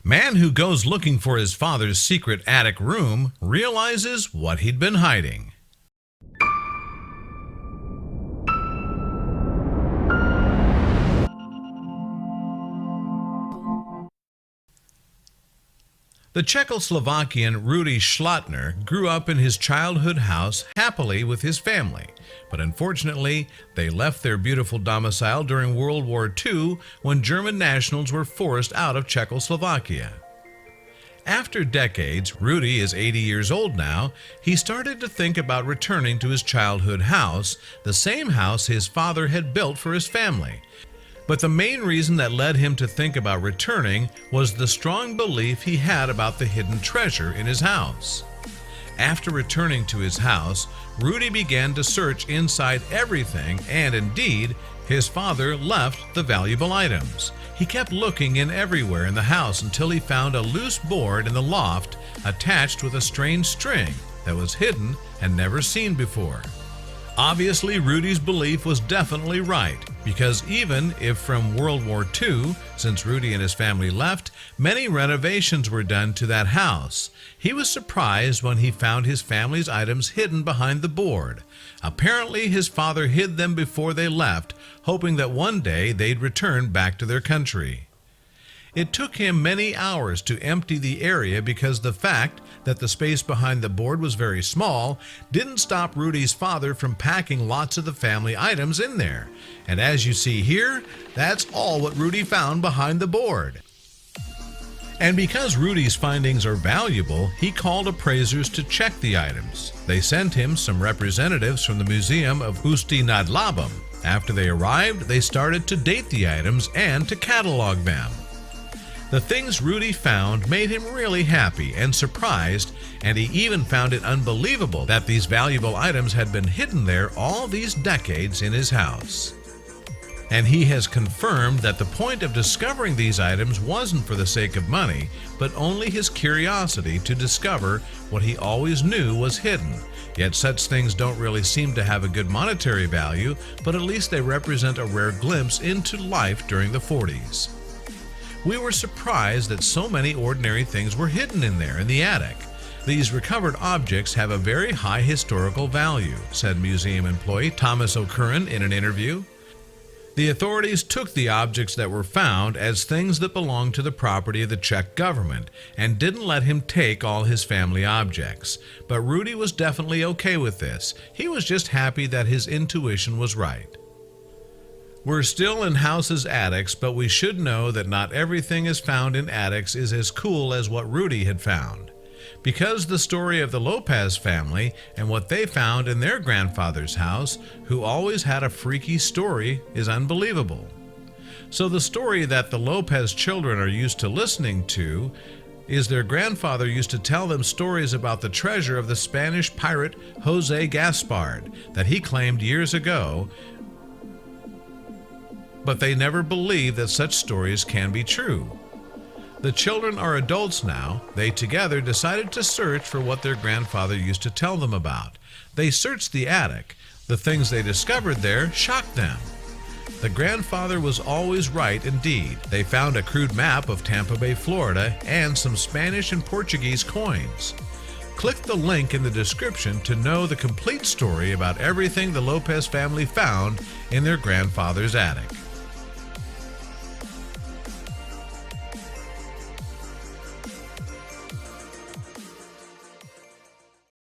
Man who goes looking for his father's secret attic room realizes what he'd been hiding. The Czechoslovakian Rudy Schlattner grew up in his childhood house happily with his family, but unfortunately, they left their beautiful domicile during World War II when German nationals were forced out of Czechoslovakia. After decades, Rudy is 80 years old now, he started to think about returning to his childhood house, the same house his father had built for his family. But the main reason that led him to think about returning was the strong belief he had about the hidden treasure in his house. After returning to his house, Rudy began to search inside everything, and indeed, his father left the valuable items. He kept looking in everywhere in the house until he found a loose board in the loft attached with a strange string that was hidden and never seen before. Obviously, Rudy's belief was definitely right, because even if from World War II, since Rudy and his family left, many renovations were done to that house, he was surprised when he found his family's items hidden behind the board. Apparently, his father hid them before they left, hoping that one day they'd return back to their country. It took him many hours to empty the area because the fact that the space behind the board was very small didn't stop Rudy's father from packing lots of the family items in there. And as you see here, that's all what Rudy found behind the board. And because Rudy's findings are valuable, he called appraisers to check the items. They sent him some representatives from the Museum of Ústí nad Labem. After they arrived, they started to date the items and to catalog them. The things Rudy found made him really happy and surprised, and he even found it unbelievable that these valuable items had been hidden there all these decades in his house. And he has confirmed that the point of discovering these items wasn't for the sake of money, but only his curiosity to discover what he always knew was hidden. Yet such things don't really seem to have a good monetary value, but at least they represent a rare glimpse into life during the 40s. We were surprised that so many ordinary things were hidden in there in the attic. These recovered objects have a very high historical value, said museum employee Thomas O'Curran in an interview. The authorities took the objects that were found as things that belonged to the property of the Czech government and didn't let him take all his family objects. But Rudy was definitely okay with this. He was just happy that his intuition was right. We're still in houses' attics, but we should know that not everything is found in attics is as cool as what Rudy had found. Because the story of the Lopez family and what they found in their grandfather's house, who always had a freaky story, is unbelievable. So the story that the Lopez children are used to listening to is their grandfather used to tell them stories about the treasure of the Spanish pirate Jose Gaspard that he claimed years ago, but they never believed that such stories can be true. The children are adults now. They together decided to search for what their grandfather used to tell them about. They searched the attic. The things they discovered there shocked them. The grandfather was always right indeed. They found a crude map of Tampa Bay, Florida, and some Spanish and Portuguese coins. Click the link in the description to know the complete story about everything the Lopez family found in their grandfather's attic.